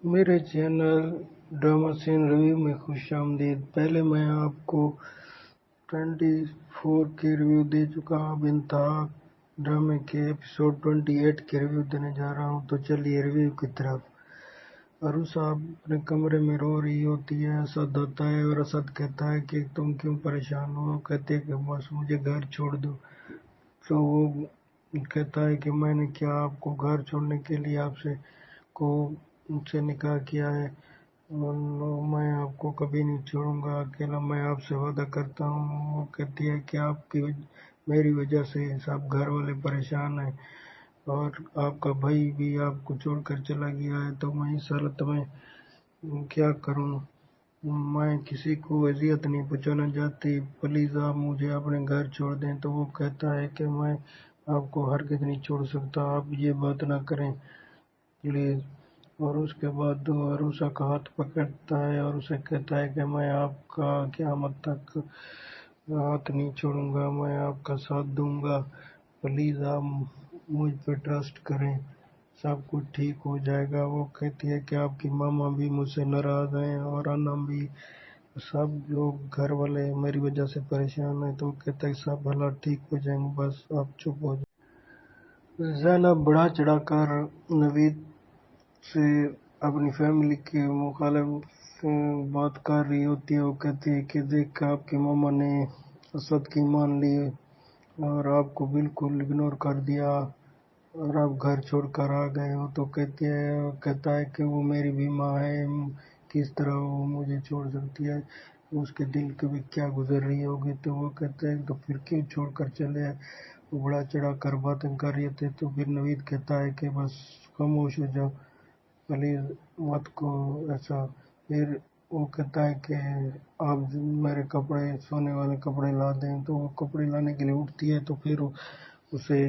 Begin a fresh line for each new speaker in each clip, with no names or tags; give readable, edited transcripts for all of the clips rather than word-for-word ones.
میرے channel drama سین review میں خوش آمدید۔ پہلے میں آپ کو 24 کے ریویو دے چکا، اب انتہا ڈرامے کے ایپیسوڈ 28 کے ریویو دینے جا رہا ہوں، تو چلیے ریویو کی طرف۔ عروسہ اپنے کمرے میں رو رہی ہوتی ہے، اسد آتا ہے اور اسد کہتا ہے کہ تم کیوں پریشان ہو؟ وہ کہتے ہیں کہ بس مجھے گھر چھوڑ دو۔ تو وہ کہتا ہے کہ میں نے کیا آپ کو گھر چھوڑنے کے لیے آپ سے نکاح کیا ہے؟ میں آپ کو کبھی نہیں چھوڑوں گا اکیلا، میں آپ سے وعدہ کرتا ہوں۔ وہ کہتی ہے کہ میری وجہ سے سب گھر والے پریشان ہیں اور آپ کا بھائی بھی آپ کو چھوڑ کر چلا گیا ہے، تو میں اس حالت میں کیا کروں؟ میں کسی کو اذیت نہیں پہنچانا چاہتی، پلیز آپ مجھے اپنے گھر چھوڑ دیں۔ تو وہ کہتا ہے کہ میں آپ کو ہرگز نہیں چھوڑ سکتا، آپ یہ بات نہ کریں پلیز۔ اور اس کے بعد وہ عروسہ کا ہاتھ پکڑتا ہے اور اسے کہتا ہے کہ میں آپ کا قیامت تک ہاتھ نہیں چھوڑوں گا، میں آپ کا ساتھ دوں گا، پلیز آپ مجھ پہ ٹرسٹ کریں، سب کچھ ٹھیک ہو جائے گا۔ وہ کہتی ہے کہ آپ کی ماما بھی مجھ سے ناراض ہیں اور انا بھی، سب لوگ گھر والے میری وجہ سے پریشان ہیں۔ تو وہ کہتا ہے سب حالات ٹھیک ہو جائیں گے، بس آپ چپ ہو جائیں۔ زینب بڑھا چڑھا کر نوید سے اپنی فیملی کے مخالف بات کر رہی ہوتی ہے۔ وہ کہتی ہے کہ دیکھ آپ کی ماما نے اسد کی مان لی اور آپ کو بالکل اگنور کر دیا اور آپ گھر چھوڑ کر آ گئے ہو۔ تو کہتا ہے کہ وہ میری بھی ماں ہے، کس طرح وہ مجھے چھوڑ سکتی ہے، اس کے دل کے بھی کیا گزر رہی ہوگی۔ تو وہ کہتا ہے تو پھر کیوں چھوڑ کر چلے آئے؟ وہ بڑا چڑھا کر باتیں کر رہے تھے۔ تو پھر نوید کہتا ہے کہ بس خاموش ہو جاؤ، پلیز مت کو ایسا۔ پھر وہ کہتا ہے کہ آپ میرے کپڑے، سونے والے کپڑے لا دیں۔ تو وہ کپڑے لانے کے لیے اٹھتی ہے تو پھر اسے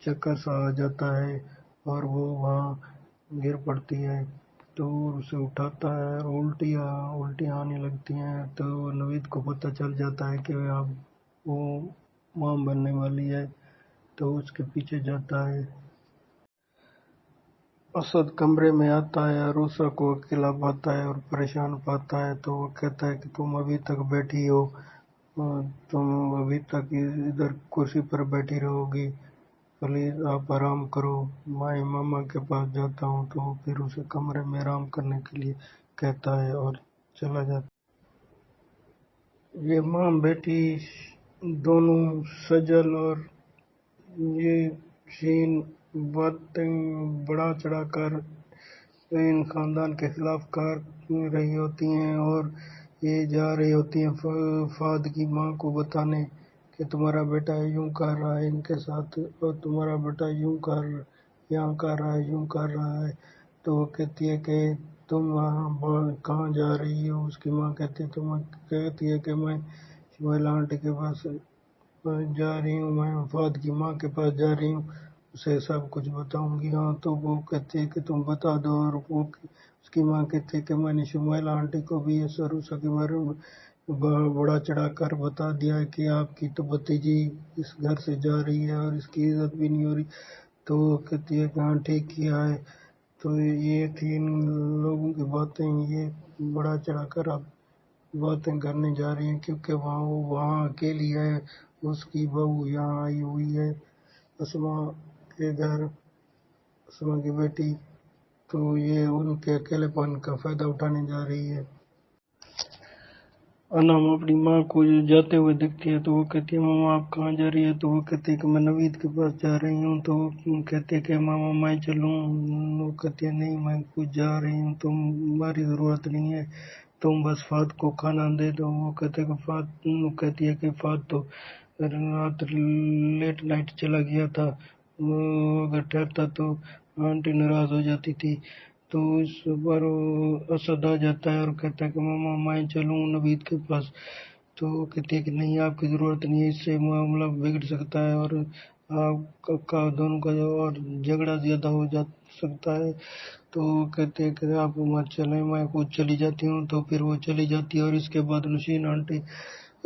چکر سا آ جاتا ہے اور وہ وہاں گر پڑتی ہے۔ تو اسے اٹھاتا ہے اور الٹیاں آنے لگتی ہیں۔ تو نوید کو پتہ چل جاتا ہے کہ اب وہ ماں بننے والی ہے، تو اس کے پیچھے جاتا ہے۔ اسد کمرے میں آتا ہے، عروسہ کو اکیلا پاتا ہے اور پریشان پاتا ہے۔ تو وہ کہتا ہے کہ تم ابھی تک بیٹھی ہو، تم ابھی تک ادھر کرسی پر بیٹھی رہو گی، پلیز آپ آرام کرو، میں ماما کے پاس جاتا ہوں۔ تو پھر اسے کمرے میں آرام کرنے کے لیے کہتا ہے اور چلا جاتا ہے۔ یہ ماں بیٹی دونوں سجل اور یہ شین باتیں بڑھا چڑھا کر ان خاندان کے خلاف کر رہی ہوتی ہیں اور یہ جا رہی ہوتی ہیں فہد کی ماں کو بتانے کہ تمہارا بیٹا یوں کر رہا ہے ان کے ساتھ، اور تمہارا بیٹا یوں یہاں کر رہا ہے، یوں کر رہا ہے۔ تو وہ کہتی ہے کہ تم وہاں کہاں جا رہی ہو؟ اس کی ماں کہتی ہے کہ میں شمیلا آنٹی کے پاس جا رہی ہوں، میں فہد کی ماں کے پاس جا رہی ہوں، اسے سب کچھ بتاؤں گی۔ ہاں، تو وہ کہتی ہے کہ تم بتا دو۔ اور اس کی ماں کہتی ہے کہ میں نے شمیلا آنٹی کو بھی اس عروسہ کے بارے میں بڑا چڑھا کر بتا دیا ہے کہ آپ کی تو بھتیجی اس گھر سے جا رہی ہے اور اس کی عزت بھی نہیں ہو رہی۔ تو وہ کہتی ہے کہ ہاں ٹھیک کیا ہے۔ تو یہ تھی ان لوگوں کی باتیں، یہ بڑا چڑھا کر اب باتیں کرنے جا رہی ہیں کیونکہ وہاں اکیلی ہے، اس کی بہو یہاں آئی ہوئی ہے اسما کے گھر، اسما کی بیٹی، تو یہ ان کے اکیلے پن کا فائدہ اٹھانے جا رہی ہے۔ انم اپنی ماں کو جاتے ہوئے دیکھتی ہے تو وہ کہتی ہے ماما آپ کہاں جا رہی ہے؟ تو وہ کہتی ہے کہ میں نوید کے پاس جا رہی ہوں۔ تو وہ کہتی ہے کہ ماما میں چلوں؟ وہ کہتی ہے نہیں میں کچھ جا رہی ہوں، تمہاری ضرورت نہیں ہے، تم بس فہد کو کھانا دے دو۔ وہ کہتی ہے کہ فہد تو رات لیٹ نائٹ چلا گیا تھا، وہ اگر ٹھہرتا تو آنٹی ناراض ہو جاتی تھی۔ تو اس پر اسد آ جاتا ہے اور کہتا ہے کہ ماما میں چلوں نوید کے پاس؟ تو وہ کہتی ہے کہ نہیں آپ کی ضرورت نہیں ہے، اس سے معاملہ بگڑ سکتا ہے اور آپ کا دونوں کا اور جھگڑا زیادہ ہو سکتا ہے۔ تو وہ کہتے ہیں کہ آپ مت چلیں، میں خود چلی جاتی ہوں۔ تو پھر وہ چلی جاتی ہے اور اس کے بعد نشین آنٹی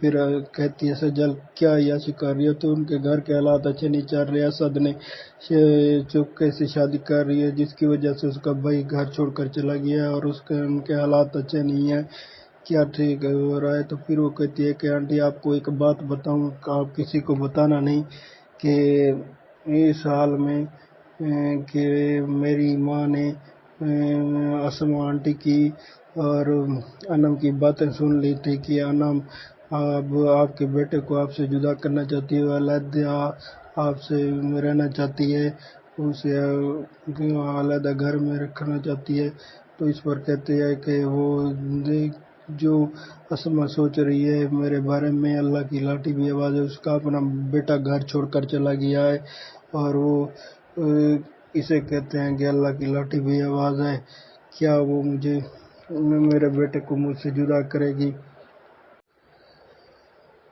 پھر کہتی ہے سجل کیا عیاشی کر رہی ہو تو ان کے گھر کے حالات اچھے نہیں چل رہے، اسد نے چپکے سے شادی کر رہی ہے جس کی وجہ سے اس کا بھائی گھر چھوڑ کر چلا گیا ہے اور ان کے حالات اچھے نہیں ہیں، کیا ٹھیک ہو رہا ہے؟ تو پھر وہ کہتی ہے کہ آنٹی آپ کو ایک بات بتاؤں، آپ کسی کو بتانا نہیں کہ اس حال میں کہ میری ماں نے اسما آنٹی کی اور انم کی باتیں سن لی تھی کہ انم اب آپ کے بیٹے کو آپ سے جدا کرنا چاہتی ہے، علیحدہ آپ سے رہنا چاہتی ہے، اسے علیحدہ گھر میں رکھنا چاہتی ہے۔ تو اس پر کہتے ہیں کہ وہ جو اسما سوچ رہی ہے میرے بارے میں، اللہ کی لاٹھی بھی آواز ہے، اس کا اپنا بیٹا گھر چھوڑ کر چلا گیا ہے اور وہ اسے کہتے ہیں کہ اللہ کی لاٹھی بھی آواز ہے، کیا وہ میرے بیٹے کو مجھ سے جدا کرے گی؟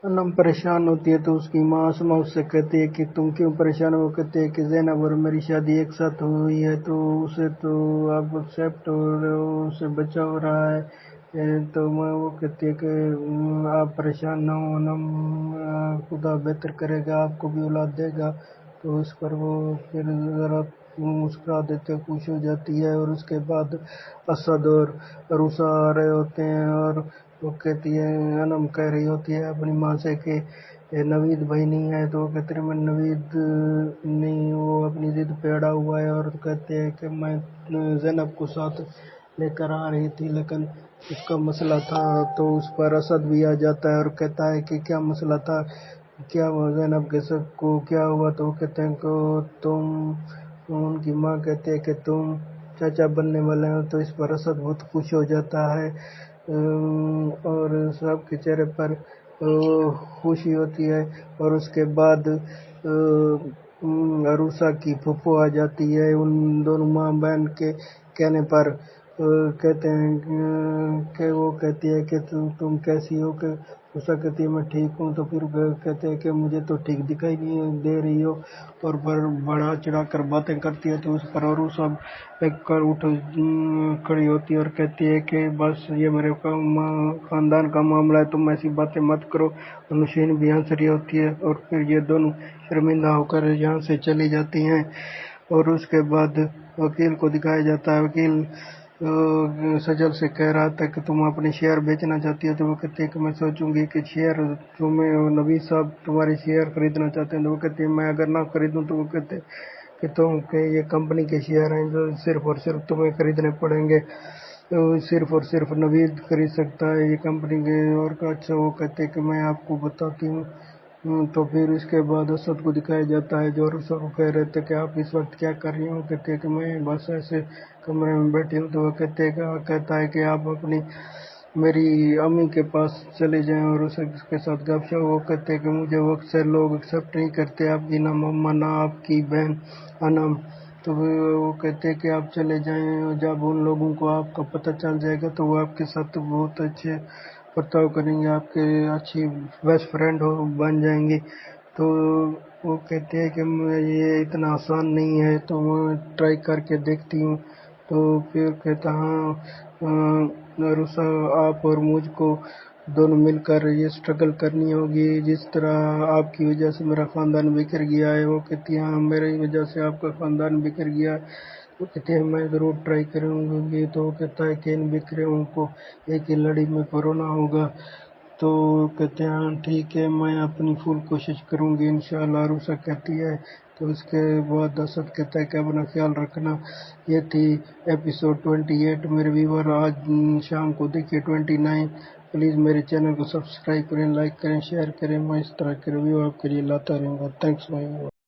انم پریشان ہوتی ہے تو اس کی ماں اسما اس سے کہتی ہے کہ تم کیوں پریشان ہو؟ کہتے ہیں کہ زینب اور میری شادی ایک ساتھ ہوئی ہے تو اسے تو اب ایکسیپٹ ہو اسے بچہ ہو رہا ہے، تو وہ کہتی ہے کہ آپ پریشان نہ ہو، انم خدا بہتر کرے گا، آپ کو بھی اولاد دے گا۔ تو اس پر وہ پھر ذرا مسکرا دیتے خوش ہو جاتی ہے، اور اس کے بعد اسد اور عروسہ آ رہے ہوتے ہیں اور وہ کہتی ہے انم کہہ رہی ہوتی ہے اپنی ماں سے کہ نوید بھائی نہیں ہے، تو وہ کہتے ہیں میں نوید نہیں، وہ اپنی ضد پہ اڑا ہوا ہے، اور کہتے ہیں کہ میں زینب کو ساتھ لے کر آ رہی تھی لیکن اس کا مسئلہ تھا، تو اس پر اسد بھی آ جاتا ہے اور کہتا ہے کہ کیا مسئلہ تھا، کیا زینب کے سب کو کیا ہوا؟ تو وہ کہتے ہیں کہ تم، ان کی ماں کہتے ہیں کہ تم چاچا بننے والے ہو، تو اس پر اسد بہت خوش ہو جاتا ہے اور سب کے چہرے پر خوشی ہوتی ہے۔ اور اس کے بعد عروسہ کی پھپھو آ جاتی ہے، ان دونوں ماں بہن کے کہنے پر کہتے ہیں کہ وہ کہتی ہے کہ تم کیسی ہو؟ کہ عروسہ کہتی ہے میں ٹھیک ہوں، تو پھر کہتے ہیں کہ مجھے تو ٹھیک دکھائی نہیں دے رہی ہو، اور بڑا چڑھا کر باتیں کرتی ہے۔ تو اس پر عروسہ ایک کر اٹھ کھڑی ہوتی ہے اور کہتی ہے کہ بس یہ میرے خاندان کا معاملہ ہے، تم ایسی باتیں مت کرو۔ نشین بھی ہنس رہی ہوتی ہے اور پھر یہ دونوں شرمندہ ہو کر یہاں سے چلی جاتی ہیں، اور اس کے بعد وکیل کو دکھایا جاتا ہے۔ وکیل سجل سے کہہ رہا تھا کہ تم اپنے شیئر بیچنا چاہتی ہو، تو وہ کہتی ہے کہ میں سوچوں گی کہ شیئر تمہیں نوید صاحب تمہارے شیئر خریدنا چاہتے ہیں، تو وہ کہتی ہے میں اگر نہ خریدوں تو وہ کہتے کہ تم کہ یہ کمپنی کے شیئر ہیں جو صرف اور صرف تمہیں خریدنے پڑیں گے، صرف اور صرف نوید خرید سکتا ہے یہ کمپنی کے، اور اچھا وہ کہتے کہ میں آپ کو بتاتی ہوں۔ تو پھر اس کے بعد اسد کو دکھایا جاتا ہے جو عروسہ کو کہہ رہے تھے کہ آپ اس وقت کیا کر رہی ہوں؟ کہتے ہیں کہ میں بس ایسے کمرے میں بیٹھی ہوں، تو وہ کہتا ہے کہ آپ اپنی میری امی کے پاس چلے جائیں اور اس کے ساتھ گپ شپ۔ وہ کہتے ہیں کہ مجھے وقت سے لوگ ایکسیپٹ نہیں کرتے، آپ کی نہ مما نہ آپ کی بہن انم، تو وہ کہتے ہیں کہ آپ چلے جائیں، جب ان لوگوں کو آپ کا پتہ چل جائے گا تو وہ آپ کے ساتھ بہت اچھے برتاؤ کریں گے، آپ کے اچھی بیسٹ فرینڈ بن جائیں گے۔ تو وہ کہتے ہیں کہ یہ اتنا آسان نہیں ہے، تو میں ٹرائی کر کے دیکھتی ہوں۔ تو پھر کہتا ہاں عروسہ آپ اور مجھ کو دونوں مل کر یہ اسٹرگل کرنی ہوگی، جس طرح آپ کی وجہ سے میرا خاندان بکھر گیا ہے۔ وہ کہتی ہیں ہاں میری وجہ سے آپ کا خاندان بکھر گیا ہے، وہ کہتے ہیں میں ضرور ٹرائی کروں گی۔ تو وہ کہتا ہے کہ ان بکھرے ہوں کو ایک ہی لڑی میں پرونا ہوگا، تو کہتے ہیں ہاں ٹھیک ہے میں اپنی فل کوشش کروں گی انشاءاللہ، عروسہ کہتی ہے۔ تو اس کے بعد اسد کہتا ہے کہ اپنا خیال رکھنا۔ یہ تھی ایپیسوڈ 28 میرے ویور، آج شام کو دیکھیے 29۔ پلیز میرے چینل کو سبسکرائب کریں، لائک کریں، شیئر کریں، میں اس طرح کے ریویو آپ کے لیے لاتا رہوں گا۔ تھینکس مائی ویور۔